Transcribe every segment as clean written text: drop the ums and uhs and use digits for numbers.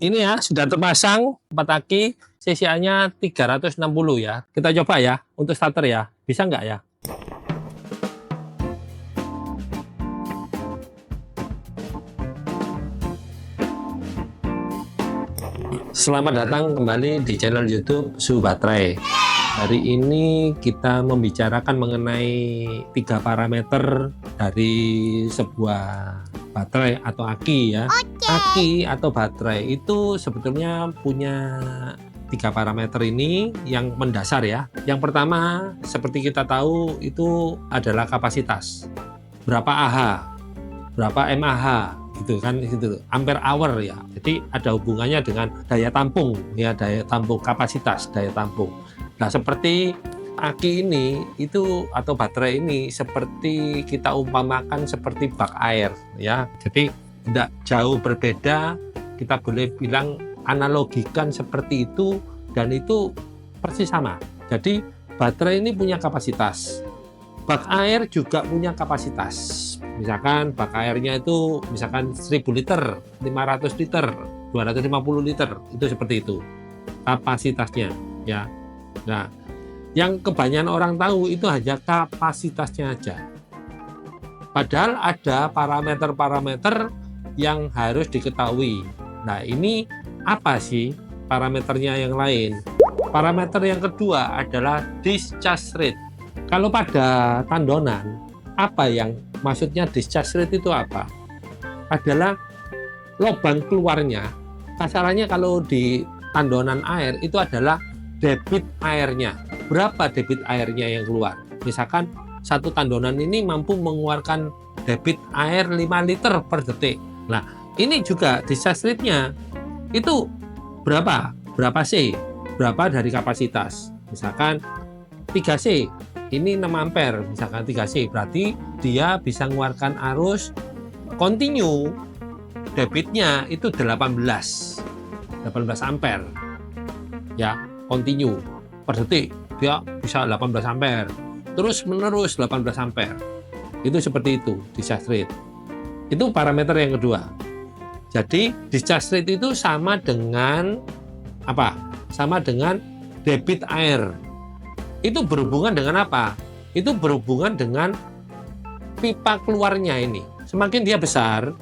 Ini ya, sudah terpasang 4 aki, CCA-nya 360 ya. Kita coba ya, untuk starter ya. Bisa nggak ya? Selamat datang kembali di channel YouTube Suhu Baterai. Hari ini kita membicarakan mengenai 3 parameter dari sebuah baterai atau aki ya. Aki atau baterai itu sebetulnya punya 3 parameter ini yang mendasar ya. Yang pertama, seperti kita tahu itu adalah kapasitas. Berapa Ah, berapa mAh gitu kan, gitu, ampere hour ya. Jadi ada hubungannya dengan daya tampung ya, daya tampung, kapasitas daya tampung. Nah, seperti aki ini itu atau baterai ini seperti kita umpamakan seperti bak air ya. Jadi tidak jauh berbeda, kita boleh bilang analogikan seperti itu, dan itu persis sama. Jadi baterai ini punya kapasitas, bak air juga punya kapasitas. Misalkan bak airnya itu misalkan 1000 liter, 500 liter, 250 liter, itu seperti itu kapasitasnya ya. Nah, yang kebanyakan orang tahu itu hanya kapasitasnya aja. Padahal ada parameter-parameter yang harus diketahui. Nah, ini apa sih parameternya yang lain? Parameter yang kedua adalah discharge rate. Kalau pada tandonan, apa yang maksudnya discharge rate itu apa? Adalah lubang keluarnya. Kasarannya kalau di tandonan air itu adalah debit airnya. Berapa debit airnya yang keluar? Misalkan satu tandonan ini mampu mengeluarkan debit air 5 liter per detik. Nah, ini juga discharge rate-nya itu berapa? Berapa C? Berapa dari kapasitas? Misalkan 3C, ini 6 ampere, misalkan 3C, berarti dia bisa mengeluarkan arus continue, debitnya itu 18 ampere ya, continue per detik dia bisa 18 ampere, terus menerus 18 ampere. Itu seperti itu discharge rate. Itu parameter yang kedua. Jadi discharge rate itu sama dengan apa? Sama dengan debit air. Itu berhubungan dengan apa? Itu berhubungan dengan pipa keluarnya ini. Semakin dia besar,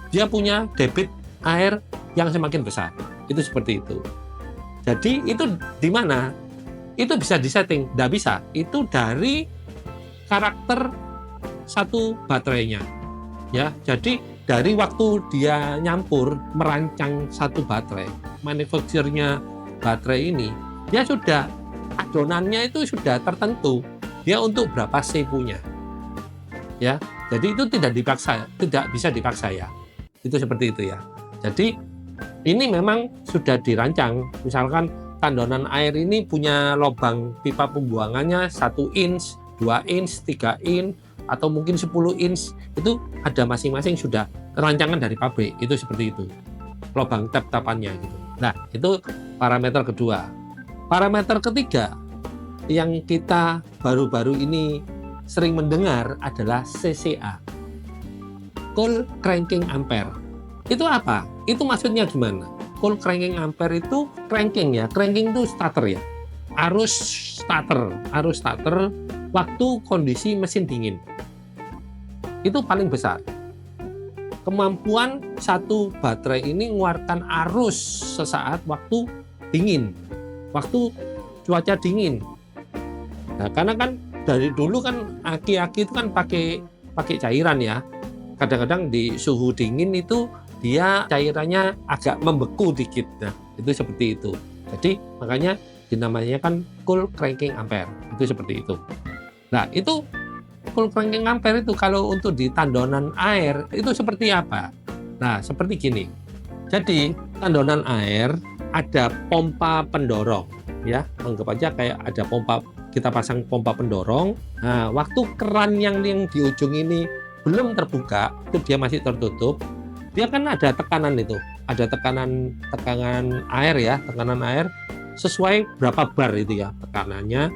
dia punya debit air yang semakin besar. Itu seperti itu. Jadi itu di mana? Itu bisa disetting? Tidak bisa. Itu dari karakter satu baterainya. Ya, jadi dari waktu dia nyampur merancang satu baterai, manufakturnya baterai ini, dia sudah adonannya itu sudah tertentu. Dia untuk berapa C punya. Ya, jadi itu tidak bisa dipaksa ya. Itu seperti itu ya. Jadi ini memang sudah dirancang. Misalkan tandonan air ini punya lubang pipa pembuangannya 1 inch, 2 inch, 3 inch, atau mungkin 10 inch. Itu ada masing-masing sudah rancangan dari pabrik. Itu seperti itu. Lubang tap-tapannya gitu. Nah, itu parameter kedua. Parameter ketiga yang kita baru-baru ini sering mendengar adalah CCA, Cold Cranking Ampere. Itu apa? Itu maksudnya gimana? Cold Cranking Ampere itu cranking ya. Cranking itu starter ya. Arus starter waktu kondisi mesin dingin. Itu paling besar. Kemampuan satu baterai ini mengeluarkan arus sesaat waktu dingin, waktu cuaca dingin. Nah, karena kan dari dulu kan aki-aki itu kan pakai cairan ya. Kadang-kadang di suhu dingin itu dia cairannya agak membeku dikit. Nah, itu seperti itu. Jadi makanya dinamanya kan Cold Cranking Ampere. Itu seperti itu. Nah, itu Cold Cranking Ampere itu kalau untuk di tandonan air itu seperti apa? Nah, seperti gini. Jadi tandonan air ada pompa pendorong ya. Anggap aja kayak ada pompa, kita pasang pompa pendorong. Nah, waktu keran yang di ujung ini belum terbuka, itu dia masih tertutup. Dia kan ada tekanan itu, ada tekanan air ya, tekanan air sesuai berapa bar itu ya tekanannya.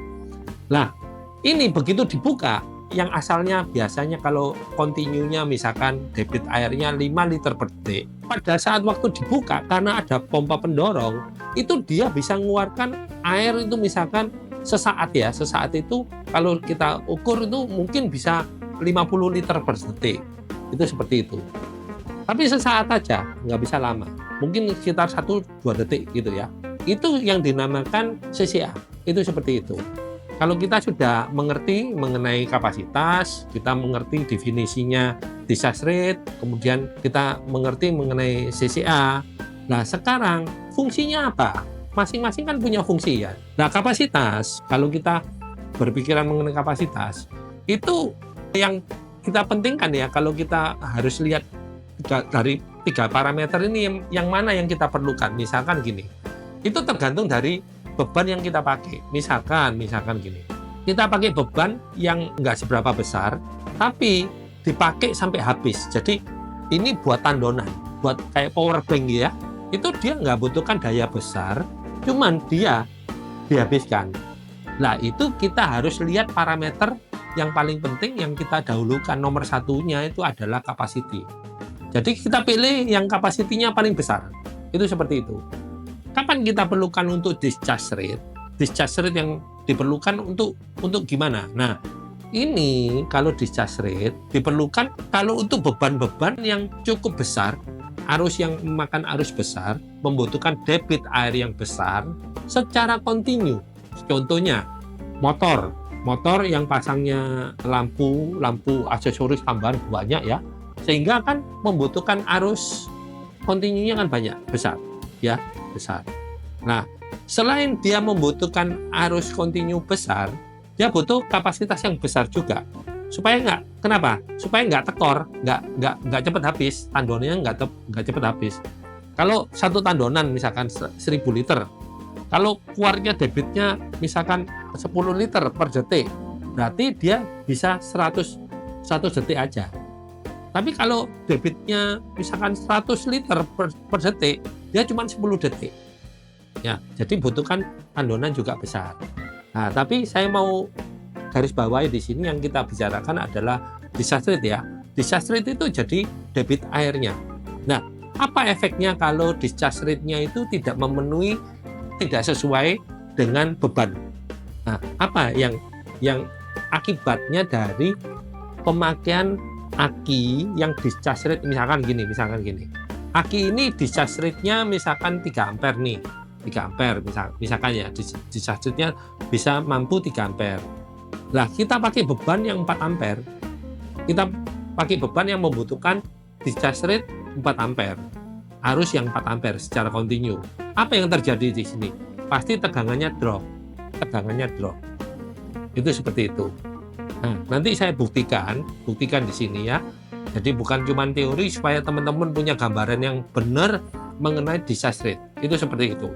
Nah, ini begitu dibuka, yang asalnya biasanya kalau continue-nya misalkan debit airnya 5 liter per detik, pada saat waktu dibuka karena ada pompa pendorong, itu dia bisa mengeluarkan air itu misalkan sesaat ya. Sesaat itu kalau kita ukur itu mungkin bisa 50 liter per detik. Itu seperti itu. Tapi sesaat aja, nggak bisa lama. Mungkin sekitar 1-2 detik gitu ya. Itu yang dinamakan CCA. Itu seperti itu. Kalau kita sudah mengerti mengenai kapasitas, kita mengerti definisinya discharge rate, kemudian kita mengerti mengenai CCA. Nah, sekarang fungsinya apa? Masing-masing kan punya fungsi ya. Nah, kapasitas, kalau kita berpikiran mengenai kapasitas, itu yang kita pentingkan ya. Kalau kita harus lihat dari 3 parameter ini yang mana yang kita perlukan. Misalkan gini, itu tergantung dari beban yang kita pakai. Misalkan gini, kita pakai beban yang nggak seberapa besar, tapi dipakai sampai habis. Jadi ini buat tandonan, buat kayak power bank ya. Itu dia nggak butuhkan daya besar, cuman dia dihabiskan. Nah, itu kita harus lihat parameter yang paling penting yang kita dahulukan. Nomor satunya itu adalah capacity. Jadi kita pilih yang kapasitinya paling besar. Itu seperti itu. Kapan kita perlukan untuk discharge rate? Discharge rate yang diperlukan untuk gimana? Nah, ini kalau discharge rate diperlukan kalau untuk beban-beban yang cukup besar, arus yang memakan arus besar, membutuhkan debit air yang besar secara kontinu. Contohnya, motor yang pasangnya lampu aksesoris tambahan banyak ya, sehingga kan membutuhkan arus kontinunya kan banyak, besar. Nah, selain dia membutuhkan arus kontinu besar, dia butuh kapasitas yang besar juga. Supaya kenapa? Supaya nggak tekor, nggak cepat habis, tandonannya nggak cepat habis. Kalau satu tandonan misalkan 1000 liter, kalau keluarnya debitnya misalkan 10 liter per detik, berarti dia bisa 100 detik aja. Tapi kalau debitnya misalkan 100 liter per detik, dia cuma 10 detik. Ya, jadi butuhkan tandonan juga besar. Nah, tapi saya mau garis bawahi di sini yang kita bicarakan adalah discharge rate ya. Discharge rate itu jadi debit airnya. Nah, apa efeknya kalau discharge rate-nya itu tidak sesuai dengan beban? Nah, apa yang akibatnya dari pemakaian aki yang discharge rate misalkan gini. Aki ini discharge rate-nya misalkan 3 ampere nih. 3 ampere misalkan ya, discharge rate-nya bisa mampu 3 ampere. Nah, kita pakai beban yang 4 ampere. Kita pakai beban yang membutuhkan discharge rate 4 ampere. Arus yang 4 ampere secara kontinu. Apa yang terjadi di sini? Pasti tegangannya drop. Itu seperti itu. Nah, nanti saya buktikan di sini ya. Jadi bukan cuma teori, supaya teman-teman punya gambaran yang benar mengenai discharge rate. Itu seperti itu.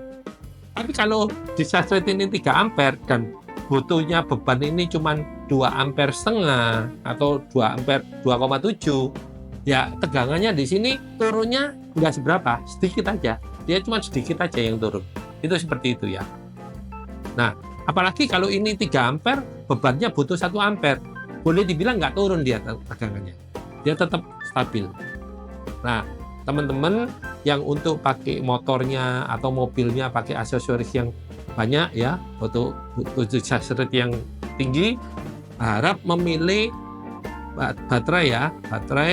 Tapi kalau discharge rate ini 3 ampere dan butuhnya beban ini cuma 2 ampere setengah atau 2 ampere 2,7, ya tegangannya di sini turunnya nggak seberapa, sedikit aja. Dia cuma sedikit aja yang turun. Itu seperti itu ya. Nah, apalagi kalau ini 3 ampere, bebannya butuh 1 ampere. Boleh dibilang nggak turun dia tegangannya. Dia tetap stabil. Nah, teman-teman yang untuk pakai motornya atau mobilnya pakai aksesoris yang banyak ya, butuh discharge rate yang tinggi, harap memilih baterai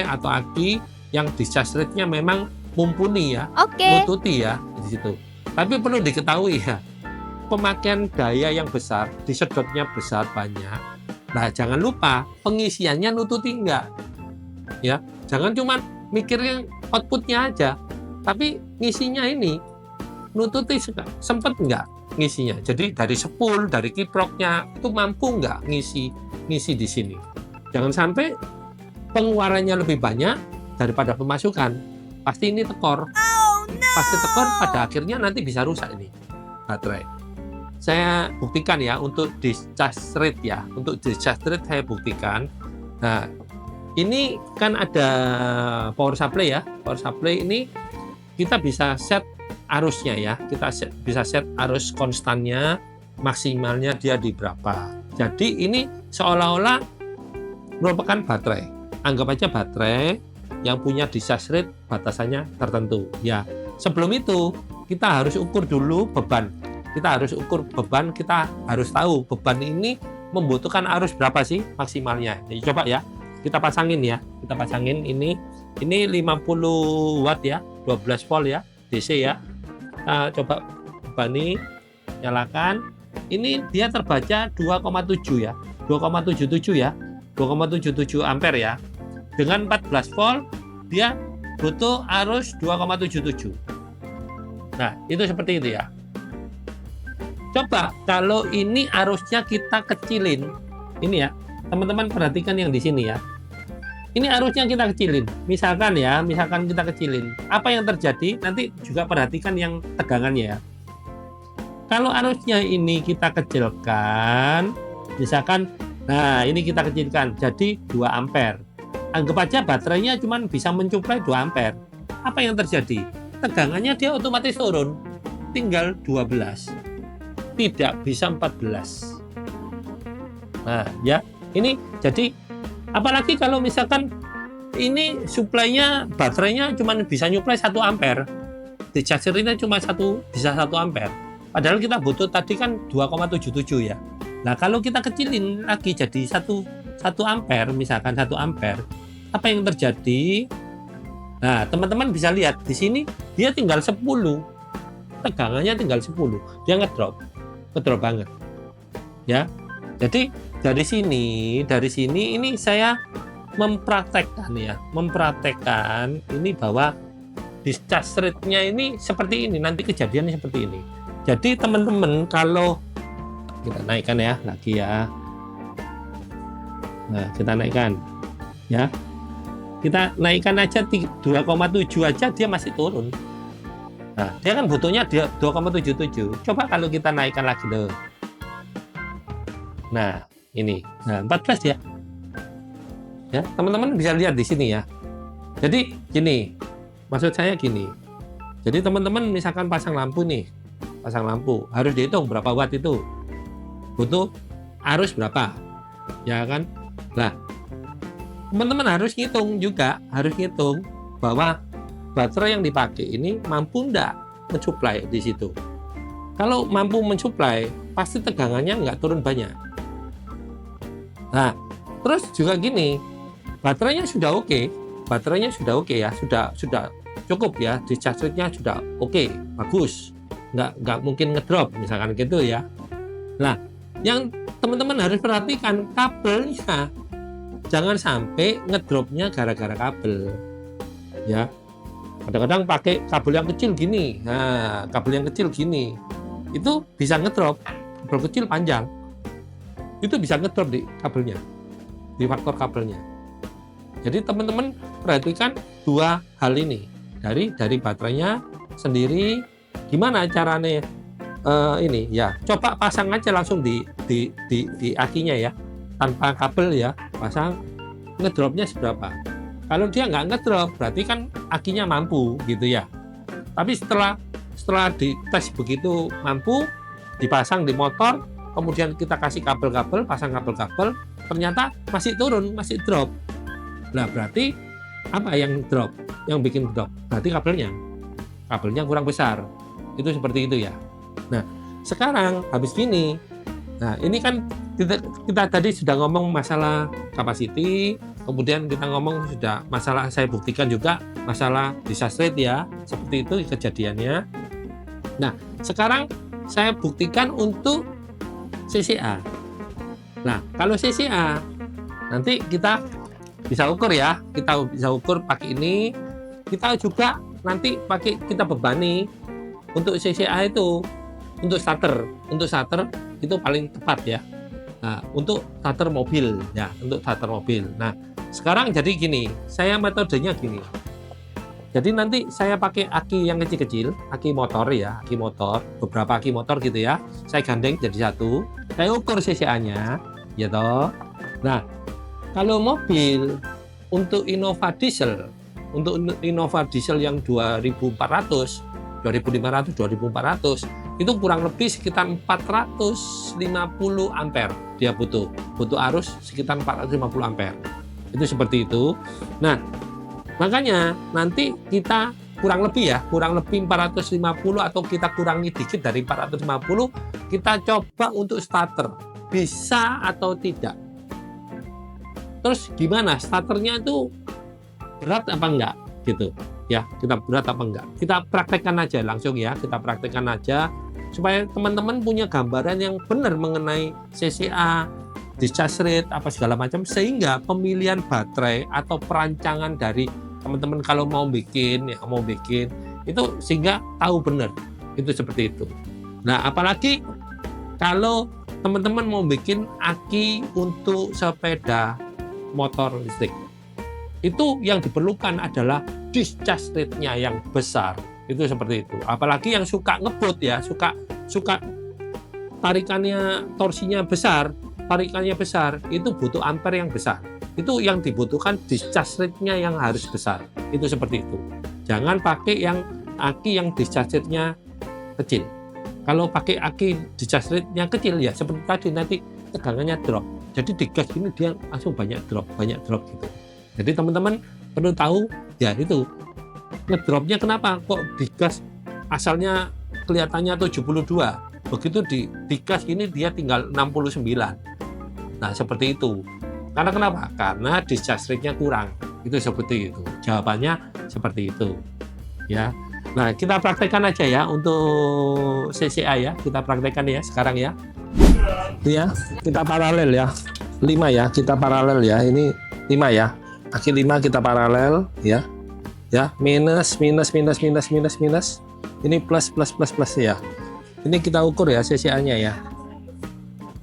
atau aki yang discharge rate-nya memang mumpuni ya, mututi ya di situ. Tapi perlu diketahui ya, pemakaian daya yang besar, disedotnya besar banyak. Nah, jangan lupa pengisiannya nututi enggak. Ya, jangan cuma mikirin outputnya aja, tapi ngisinya ini nututi sempet enggak ngisinya. Jadi dari spool, dari kiproknya itu mampu enggak ngisi di sini. Jangan sampai pengeluarannya lebih banyak daripada pemasukan. Pasti ini tekor. Pasti tekor, pada akhirnya nanti bisa rusak ini baterai. Saya buktikan ya untuk discharge rate ya. Untuk discharge rate saya buktikan. Nah, ini kan ada power supply ya. Power supply ini kita bisa set arusnya ya. Kita bisa set arus konstannya, maksimalnya dia di berapa. Jadi ini seolah-olah merupakan baterai. Anggap aja baterai. yang punya discharge rate batasannya tertentu. Ya, sebelum itu kita harus ukur dulu beban. Kita harus ukur beban, kita harus tahu beban ini membutuhkan arus berapa sih maksimalnya. Jadi coba ya, kita pasangin ya. Kita pasangin ini 50 watt ya, 12 volt ya, DC ya. Nah, coba beban ini nyalakan. Ini dia terbaca 2,7 ya. 2,77 ya. 2,77 ampere ya. Dengan 14 volt dia butuh arus 2,77. Nah, itu seperti itu ya. Coba kalau ini arusnya kita kecilin. Ini ya, teman-teman perhatikan yang di sini ya. Ini arusnya kita kecilin. Misalkan kita kecilin. Apa yang terjadi? Nanti juga perhatikan yang tegangannya ya. Kalau arusnya ini kita kecilkan, misalkan, nah ini kita kecilkan jadi 2 ampere. Anggap aja baterainya cuma bisa mencuplai 2 ampere. Apa yang terjadi? Tegangannya dia otomatis turun. Tinggal 12. Tidak bisa 14. Nah, ya, ini jadi apalagi kalau misalkan ini suplainya baterainya cuma bisa nyuplai 1 ampere. Discharge rate-nya cuma bisa 1 ampere. Padahal kita butuh tadi kan 2,77 ya. Nah, kalau kita kecilin lagi jadi 1 ampere, misalkan 1 ampere, apa yang terjadi? Nah, teman-teman bisa lihat di sini dia tinggal 10. Tegangannya tinggal 10. Dia ngedrop banget. Ya. Jadi dari sini ini saya mempraktekkan ini bahwa discharge rate-nya ini seperti ini, nanti kejadiannya seperti ini. Jadi teman-teman kalau kita naikkan ya lagi ya. Nah, kita naikkan ya. Kita naikkan aja 2,7 aja dia masih turun. Nah, dia kan butuhnya dia 2,77. Coba kalau kita naikkan lagi loh. Nah, ini. Nah, 14 ya. Ya, teman-teman bisa lihat di sini ya. Jadi gini. Maksud saya gini. Jadi teman-teman misalkan pasang lampu harus dihitung berapa watt itu. Butuh arus berapa. Ya kan? Nah, teman-teman harus ngitung bahwa baterai yang dipakai ini mampu enggak mensuplai di situ. Kalau mampu mensuplai, pasti tegangannya nggak turun banyak. Nah, terus juga gini, baterainya sudah oke ya, sudah cukup ya, discharge rate-nya sudah oke, bagus, nggak mungkin ngedrop misalkan gitu ya. Nah, yang teman-teman harus perhatikan kabelnya, jangan sampai ngedropnya gara-gara kabel ya. Kadang-kadang pakai kabel yang kecil gini, nah kabel yang kecil gini itu bisa ngedrop, kabel kecil panjang itu bisa ngedrop di kabelnya, di faktor kabelnya. Jadi teman-teman perhatikan dua hal ini dari baterainya sendiri. Gimana caranya ini ya? Coba pasang aja langsung di akinya ya, tanpa kabel ya, pasang, ngedropnya seberapa. Kalau dia nggak ngedrop berarti kan akinya mampu gitu ya. Tapi setelah dites begitu mampu, dipasang di motor, kemudian kita kasih kabel-kabel, pasang kabel-kabel, ternyata masih turun, masih drop. Nah, berarti apa yang drop? Yang bikin drop? Berarti kabelnya kurang besar. Itu seperti itu ya. Nah, sekarang habis gini. Nah, ini kan kita tadi sudah ngomong masalah capacity, kemudian kita ngomong sudah masalah, saya buktikan juga masalah discharge rate ya. Seperti itu kejadiannya. Nah, sekarang saya buktikan untuk CCA. Nah, kalau CCA nanti kita bisa ukur ya, kita bisa ukur pakai ini. Kita juga nanti kita bebani untuk CCA itu, untuk starter itu paling tepat ya. Nah, untuk starter mobil ya, untuk starter mobil. Nah, sekarang jadi gini, saya metodenya gini. Jadi nanti saya pakai aki yang kecil-kecil, aki motor ya, beberapa aki motor gitu ya. Saya gandeng jadi satu, saya ukur CCA-nya, ya toh. Nah, kalau mobil untuk Innova diesel yang 2400, 2500, 2400 itu kurang lebih sekitar 450 ampere dia butuh arus sekitar 450 ampere. Itu seperti itu. Nah, Makanya nanti kita kurang lebih 450 atau kita kurangi dikit dari 450, kita coba untuk starter. Bisa atau tidak. Terus gimana? Starternya itu berat apa enggak? Gitu. Ya, kita berat apa enggak? Kita praktekkan aja langsung ya, kita praktekkan aja supaya teman-teman punya gambaran yang benar mengenai CCA, discharge rate, apa segala macam, sehingga pemilihan baterai atau perancangan dari teman-teman kalau mau bikin itu sehingga tahu benar itu seperti itu. Nah, apalagi kalau teman-teman mau bikin aki untuk sepeda motor listrik, itu yang diperlukan adalah discharge rate-nya yang besar, itu seperti itu. Apalagi yang suka ngebut ya, suka tarikannya, torsinya besar, itu butuh ampere yang besar. Itu yang dibutuhkan discharge rate-nya yang harus besar. Itu seperti itu. Jangan pakai yang aki yang discharge rate-nya kecil. Kalau pakai aki discharge rate-nya kecil ya seperti tadi, nanti tegangannya drop. Jadi di gas ini dia langsung banyak drop gitu. Jadi teman-teman perlu tahu ya itu. Ngedropnya kenapa? Kok di gas asalnya kelihatannya 72. Begitu di gas ini dia tinggal 69. Nah, seperti itu. Karena kenapa? Karena discharge rate-nya kurang. Itu seperti itu. Jawabannya seperti itu. Ya. Nah, kita praktekkan aja ya untuk CCA ya. Kita praktekkan ya sekarang ya. Ya, kita paralel ya. 5 ya, kita paralel ya. Ini 5 ya. Aki 5 kita paralel ya. Ya, minus. Ini plus ya. Ini kita ukur ya CCA-nya ya.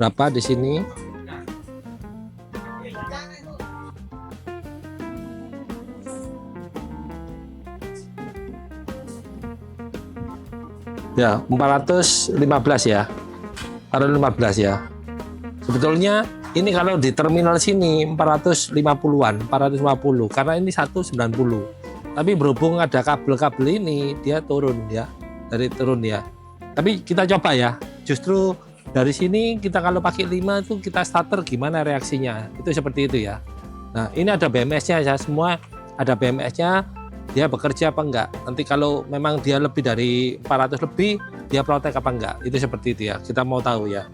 Berapa di sini? Ya, 415 ya. 415 ya. Sebetulnya ini kalau di terminal sini 450-an, 450 karena ini 190. Tapi berhubung ada kabel-kabel ini dia turun ya. Turun ya. Tapi kita coba ya. Justru dari sini kita kalau pakai 5 itu kita starter gimana reaksinya. Itu seperti itu ya. Nah, ini ada BMS-nya ya, semua ada BMS-nya. Dia bekerja apa enggak, nanti kalau memang dia lebih dari 400 lebih dia protek apa enggak, itu seperti itu ya, kita mau tahu ya.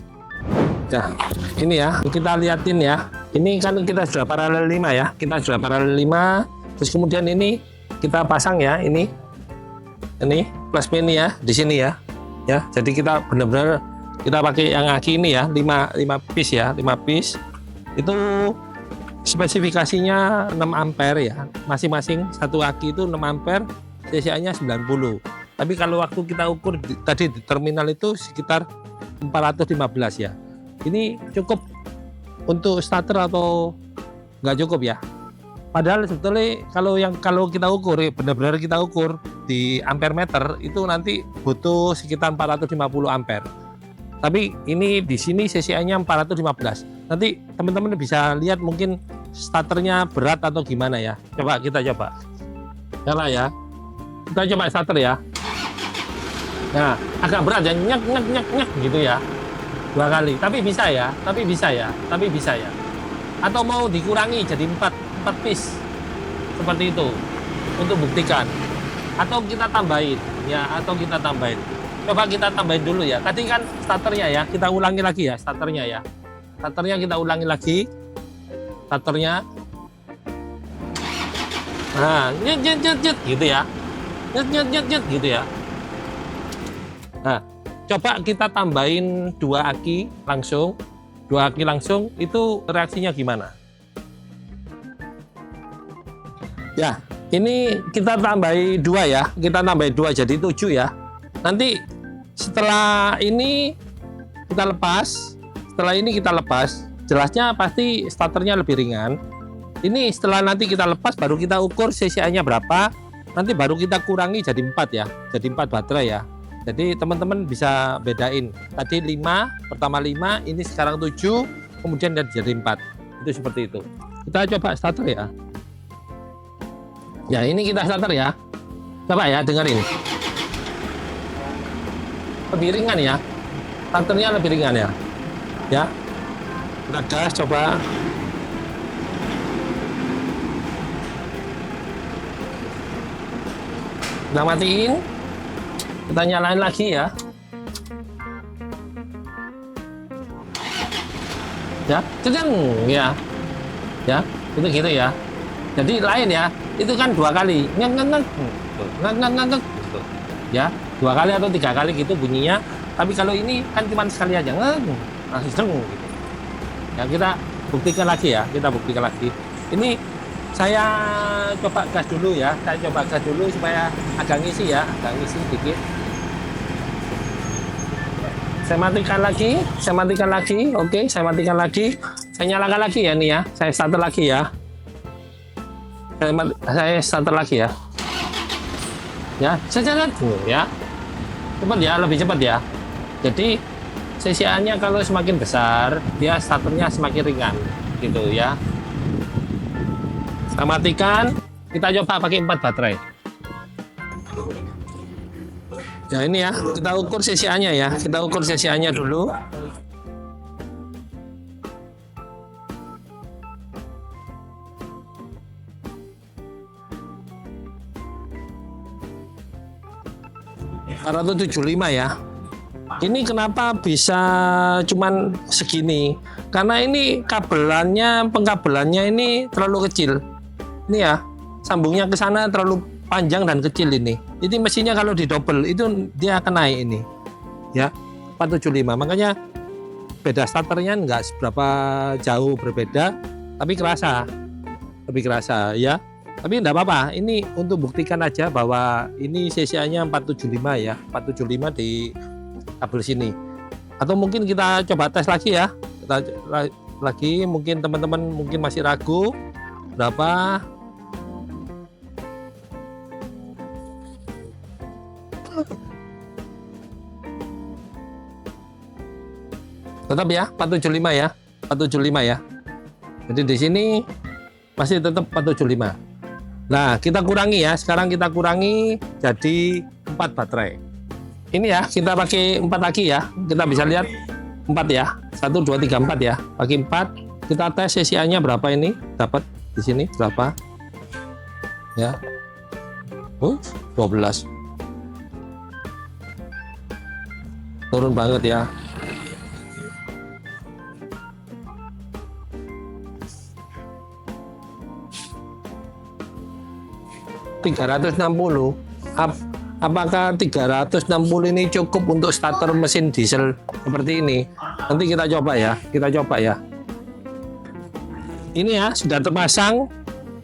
Nah, ini ya kita liatin ya, ini kan kita sudah paralel 5 ya, kita sudah paralel 5, terus kemudian ini kita pasang ya, ini plus pin ya di sini ya, jadi kita benar-benar kita pakai yang aki ini ya, 5 piece ya, 5 piece itu spesifikasinya 6 ampere ya, masing-masing satu aki itu 6 ampere, CCA-nya 90. Tapi kalau waktu kita ukur tadi di terminal itu sekitar 415 ya. Ini cukup untuk starter atau nggak cukup ya? Padahal sebetulnya kalau kita ukur, benar-benar kita ukur di ampere meter itu nanti butuh sekitar 450 ampere. Tapi ini di sini CCA-nya 415. Nanti teman-teman bisa lihat mungkin starternya berat atau gimana ya. Coba kita coba. Nyala ya. Kita coba starter ya. Nah, agak berat ya, nyek gitu ya. 2 kali. Tapi bisa ya. Atau mau dikurangi jadi 4 piece. Seperti itu. Untuk buktikan. Atau kita tambahin ya, Coba kita tambahin dulu ya. Tadi kan starternya ya, kita ulangi lagi ya starternya ya. Starternya kita ulangi lagi. Starternya. Nah, nyet gitu ya. Nyet gitu ya. Nah, coba kita tambahin 2 aki langsung. 2 aki langsung itu reaksinya gimana? Ya, ini kita tambahi 2 ya. Kita tambahi 2 jadi 7 ya. Nanti setelah ini kita lepas, jelasnya pasti starternya lebih ringan. Ini setelah nanti kita lepas baru kita ukur CCA-nya berapa, nanti baru kita kurangi jadi 4 ya, jadi 4 baterai ya. Jadi teman-teman bisa bedain. Tadi 5, pertama 5, ini sekarang 7, kemudian jadi 4. Itu seperti itu. Kita coba starter ya. Ya, ini kita starter ya. Coba ya, dengerin. Lebih ringan ya, starternya lebih ringan ya. Ya, kita gas coba. Kita matiin, kita nyalain lagi ya. Ya, cedeng ya. Ya, itu gitu ya. Jadi lain ya, itu kan 2 kali. Ngek ngek ngek. Ngek ngek ngek ngek. Gitu. Ya, 2 kali atau 3 kali gitu bunyinya. Tapi kalau ini kan cuma sekali aja. Ngek. Langsung cedeng gitu. Ya, kita buktikan lagi ya. Kita buktikan lagi. Ini saya coba gas dulu ya. Saya coba gas dulu supaya agak ngisi ya, agak ngisi dikit. Saya matikan lagi, oke, saya matikan lagi, saya nyalakan lagi ya nih ya, saya starter lagi ya, saya starter lagi ya, cepat ya, cepat ya, lebih cepat ya. Jadi CCA-nya kalau semakin besar, dia starternya semakin ringan, gitu ya. Saya matikan, kita coba pakai 4 baterai. Ya ini ya, kita ukur CCA-nya ya. Kita ukur CCA-nya dulu. ...475 ya. Ini kenapa bisa cuman segini? Karena ini pengkabelannya ini terlalu kecil. Ini ya, sambungnya ke sana terlalu panjang dan kecil ini. Jadi mesinnya kalau didouble itu dia akan naik ini. Ya, 475. Makanya beda starternya nggak seberapa jauh berbeda, tapi kerasa. Lebih kerasa ya. Tapi enggak apa-apa. Ini untuk buktikan aja bahwa ini CCA-nya 475 ya. 475 di kabel sini. Atau mungkin kita coba tes lagi ya. Kita lagi mungkin teman-teman mungkin masih ragu berapa. Tetap ya 475 ya, 475 ya. Jadi di sini masih tetap 475. Nah, kita kurangi ya. Sekarang kita kurangi jadi 4 baterai. Ini ya, kita pakai 4 lagi ya. Kita bisa lihat 4 ya. 1 2 3 4 ya. Pakai 4. Kita tes CCA-nya berapa ini? Dapat di sini berapa? Ya. 12. Turun banget ya. ...360. Apakah 360 ini cukup untuk starter mesin diesel seperti ini? Nanti kita coba ya. Kita coba ya. Ini ya sudah terpasang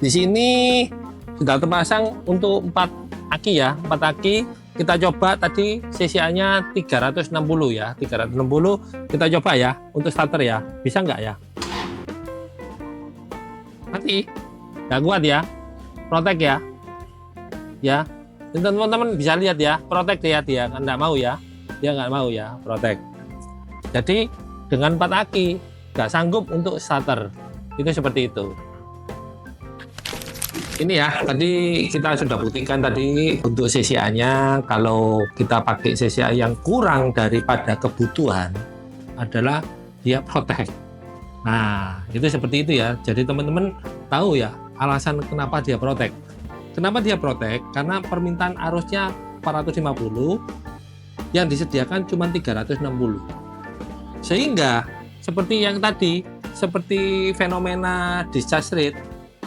di sini, sudah terpasang untuk 4 aki ya, 4 aki. Kita coba tadi CCA-nya 360 ya, 360. Kita coba ya untuk starter ya. Bisa nggak ya? Mati. Nggak kuat ya. Protek ya. Ya, teman-teman bisa lihat ya, protek dia nggak mau ya, dia nggak mau ya, protek. Jadi dengan 4 aki nggak sanggup untuk starter, itu seperti itu. Ini ya, tadi kita sudah buktikan tadi untuk CCA-nya. Kalau kita pakai CCA yang kurang daripada kebutuhan adalah dia protek. Nah, itu seperti itu ya. Jadi teman-teman tahu ya alasan kenapa dia protek. Kenapa dia protek? Karena permintaan arusnya 450, yang disediakan cuma 360. Sehingga seperti yang tadi, seperti fenomena discharge rate,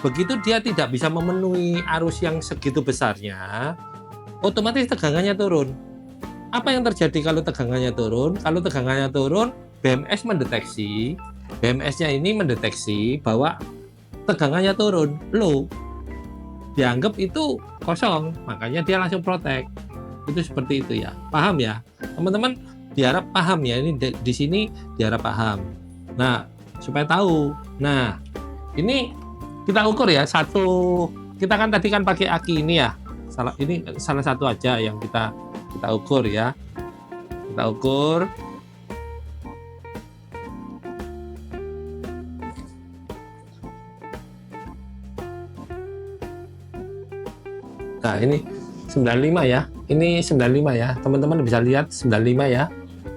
begitu dia tidak bisa memenuhi arus yang segitu besarnya, otomatis tegangannya turun. Apa yang terjadi kalau tegangannya turun? Kalau tegangannya turun, BMS mendeteksi, BMS-nya ini mendeteksi bahwa tegangannya turun, low. Dianggap itu kosong, makanya dia langsung protek. Itu seperti itu ya. Paham ya? Teman-teman diharap paham ya. Ini di sini diharap paham. Nah, supaya tahu. Nah, ini kita ukur ya. Kita kan tadi kan pakai aki ini ya. Ini salah satu aja yang kita ukur ya. Kita ukur. Nah, ini 95 ya. Ini 95 ya. Teman-teman bisa lihat 95 ya.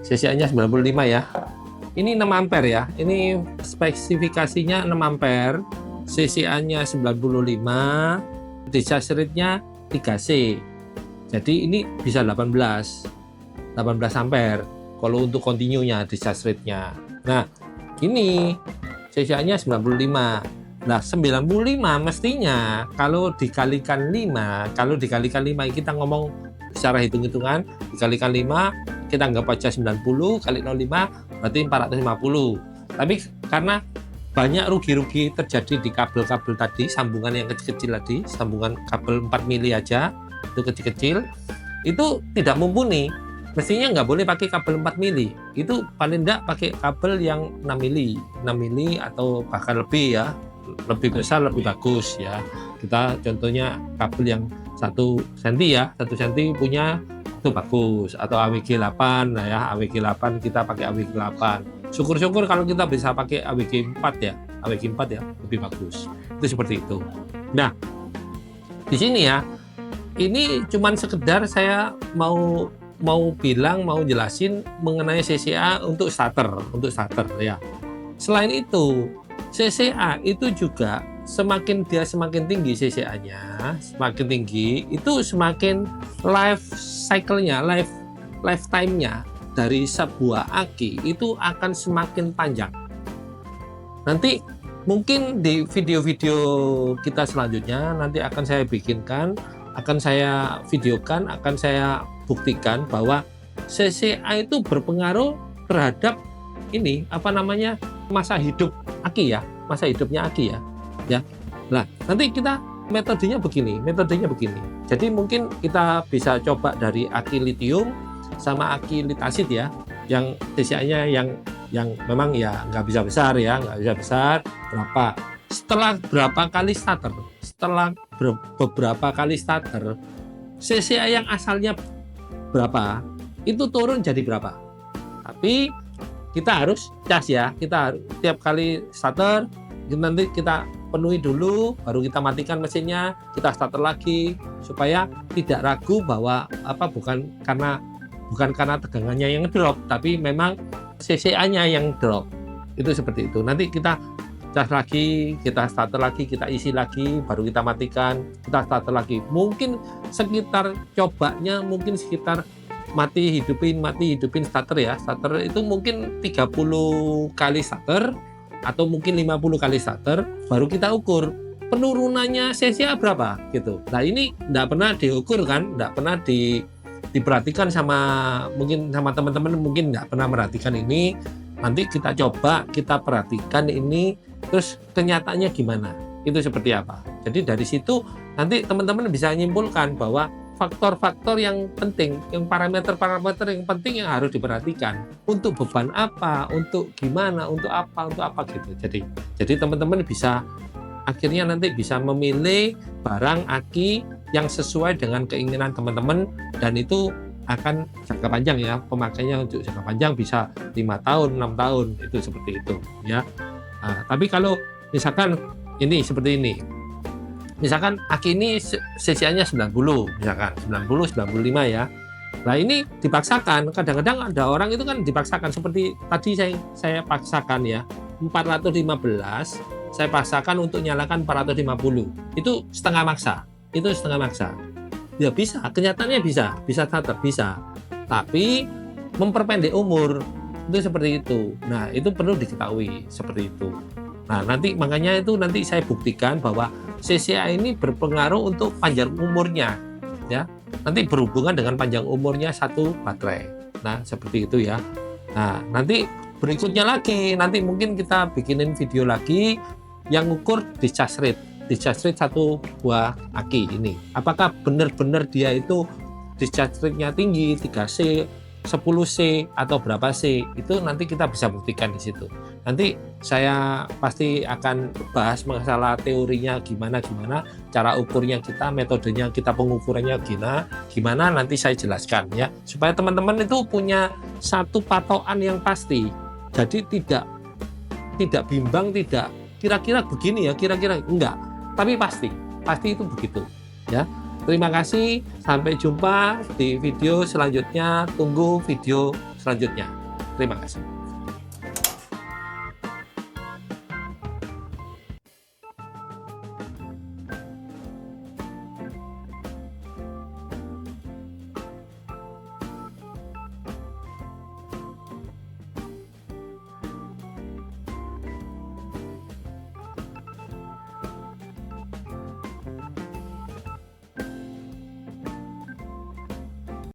CCA-nya 95 ya. Ini 6 ampere ya. Ini spesifikasinya 6 ampere. CCA-nya 95. Discharge rate-nya 3C. Jadi ini bisa 18 ampere kalau untuk continue-nya, discharge rate-nya. Nah, ini CCA-nya 95. Nah, 95 mestinya kalau dikalikan 5 kita ngomong secara hitung-hitungan, dikalikan 5, kita anggap aja 90 kali 05 berarti 450. Tapi karena banyak rugi-rugi terjadi di kabel-kabel tadi, sambungan yang kecil-kecil tadi, sambungan kabel 4 mili aja, itu kecil-kecil, itu tidak mumpuni. Mestinya nggak boleh pakai kabel 4 mili, itu paling enggak pakai kabel yang 6 mili atau bahkan lebih ya, lebih besar lebih bagus ya. Kita contohnya kabel yang 1 cm ya, 1 cm punya itu bagus, atau AWG 8. Nah ya, AWG 8 kita pakai AWG 8. Syukur-syukur kalau kita bisa pakai AWG 4 ya, AWG 4 ya lebih bagus. Itu seperti itu. Nah, di sini ya, ini cuman sekedar saya mau jelasin mengenai CCA untuk starter ya. Selain itu, CCA itu juga semakin tinggi CCA-nya, semakin tinggi itu semakin life cycle-nya, lifetime-nya dari sebuah aki itu akan semakin panjang. Nanti mungkin di video-video kita selanjutnya nanti akan saya bikinkan, akan saya videokan, akan saya buktikan bahwa CCA itu berpengaruh terhadap ini masa hidup aki ya, masa hidupnya aki ya. Nah, nanti kita metodenya begini. Jadi mungkin kita bisa coba dari aki litium sama aki lead acid ya, yang CCA-nya yang memang ya nggak bisa besar berapa. Setelah beberapa kali starter, CCA yang asalnya berapa itu turun jadi berapa. Tapi kita harus cas ya, kita tiap kali starter nanti kita penuhi dulu, baru kita matikan mesinnya, kita starter lagi supaya tidak ragu bahwa bukan karena tegangannya yang drop, tapi memang CCA-nya yang drop. Itu seperti itu. Nanti kita cas lagi, kita starter lagi, kita isi lagi, baru kita matikan, kita starter lagi. Mungkin sekitar mati hidupin starter ya. Starter itu mungkin 30 kali starter atau mungkin 50 kali starter, baru kita ukur penurunannya CCA berapa gitu. Nah, ini enggak pernah diukur kan, enggak pernah diperhatikan sama teman-teman, mungkin nggak pernah merhatikan ini. Nanti kita coba, kita perhatikan ini, terus kenyataannya gimana, itu seperti apa. Jadi dari situ nanti teman-teman bisa menyimpulkan bahwa faktor-faktor yang penting, yang parameter-parameter yang penting yang harus diperhatikan untuk beban apa, untuk gimana, untuk apa gitu. Jadi teman-teman bisa akhirnya nanti bisa memilih barang aki yang sesuai dengan keinginan teman-teman, dan itu akan jangka panjang ya, pemakaiannya untuk jangka panjang bisa 5 tahun, 6 tahun, itu seperti itu ya. Nah, tapi kalau misalkan ini seperti ini, misalkan aki ini CCA-nya 90, misalkan 95 ya. Nah, ini dipaksakan, kadang-kadang ada orang itu kan dipaksakan seperti tadi saya paksakan ya, 415 saya paksakan untuk nyalakan 450. Itu setengah maksa. Ya bisa, kenyataannya bisa starter, bisa. Tapi memperpendek umur itu seperti itu. Nah, itu perlu diketahui seperti itu. Nah, makanya itu nanti saya buktikan bahwa CCA ini berpengaruh untuk panjang umurnya ya. Nanti berhubungan dengan panjang umurnya satu baterai. Nah, seperti itu ya. Nah, nanti berikutnya lagi, nanti mungkin kita bikinin video lagi yang ukur discharge rate satu buah aki ini. Apakah benar-benar dia itu discharge rate-nya tinggi, 3C, 10C atau berapa C, itu nanti kita bisa buktikan di situ. Nanti saya pasti akan bahas masalah teorinya gimana, cara ukurnya kita, metodenya kita, pengukurannya gimana nanti saya jelaskan ya, supaya teman-teman itu punya satu patokan yang pasti. Jadi tidak bimbang, tidak kira-kira begini ya, kira-kira enggak, tapi pasti itu begitu ya. Terima kasih, sampai jumpa di video selanjutnya, tunggu video selanjutnya. Terima kasih.